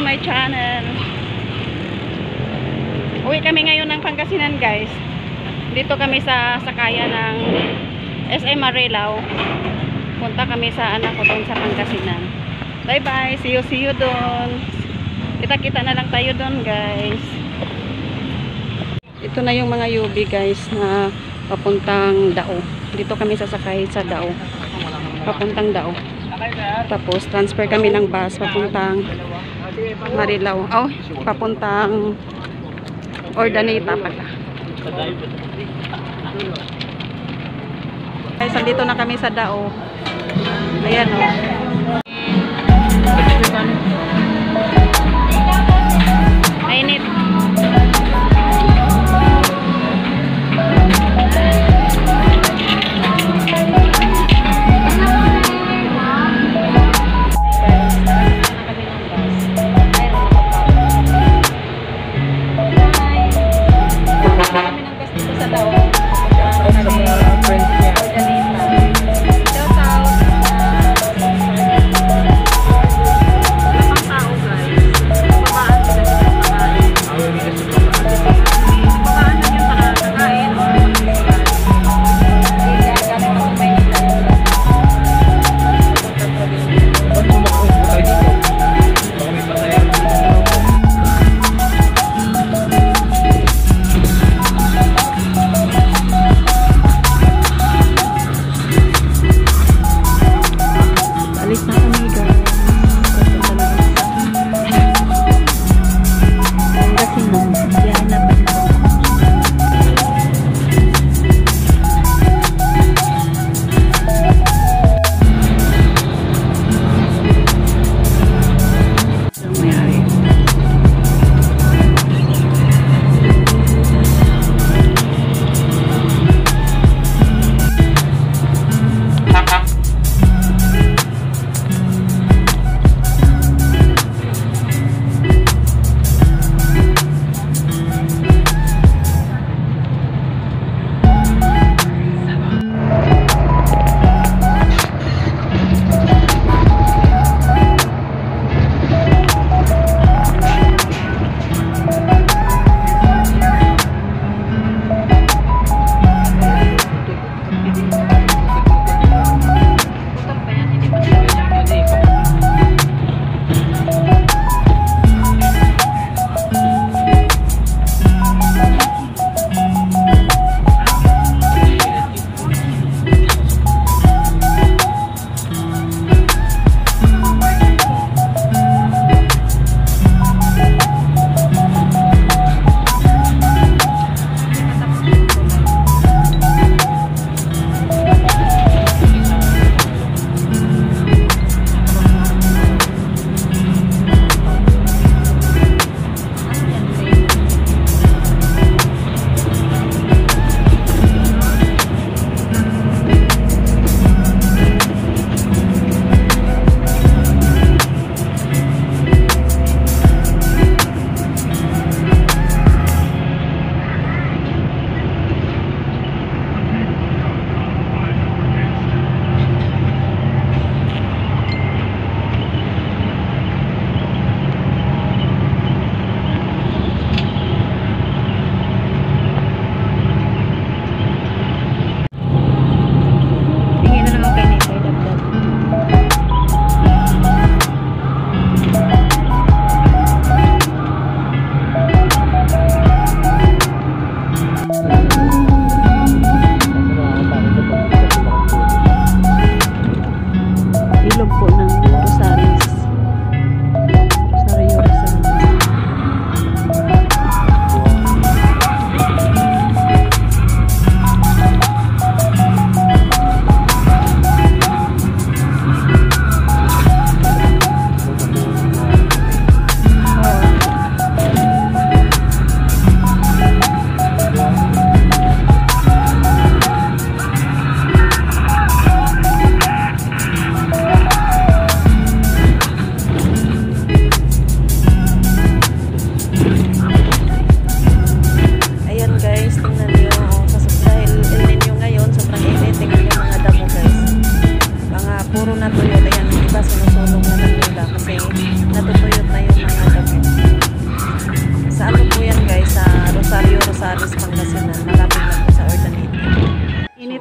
my channel. Uwi kami ngayon ng Pangasinan, guys. Dito kami sa sakayan ng SM Marilao. Punta kami sa anak ko doon sa Pangasinan. Bye bye, see you doon. Kita-kita na lang tayo doon, guys. Ito na yung mga UB, guys, na papuntang Dao. Dito kami sasakay sa Dao. Papuntang Dao. Tapos transfer kami ng bus papuntang Marilao. Oh, papuntang Ordaneta pala. Guys, andito na kami sa Dao. Ayan, oh. Mainit.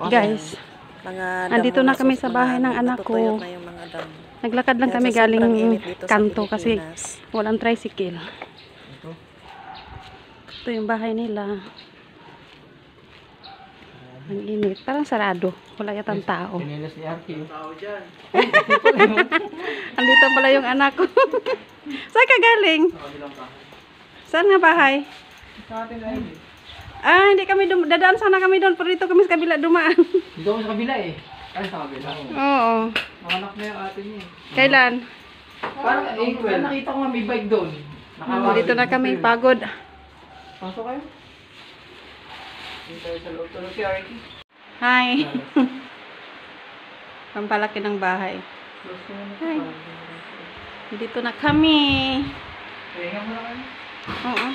Guys, andito na kami sa bahay ng anak ko. Naglakad lang kami galing kanto kasi walang tricycle. Ito yung bahay nila. Ang init. Parang sarado. Wala yatang tao. Andito pala yung anak ko. Saan ka galing? Saan nga bahay? Ah, hindi kami dadaan sana kami doon. Pero dito kami sa kabila dumaan. Dito kami sa kabila eh. Ay, sa kabila. Oo. Nakanak na yung ate niya eh. Kailan? Parang nakita ko nga may bike doon. Dito na kami. Pagod. Pasok kayo. Dito tayo sa loob. Tulog si Arky. Hi. Pampalaki ng bahay. Hi. Dito na kami. Kaya nga muna kayo. Oo.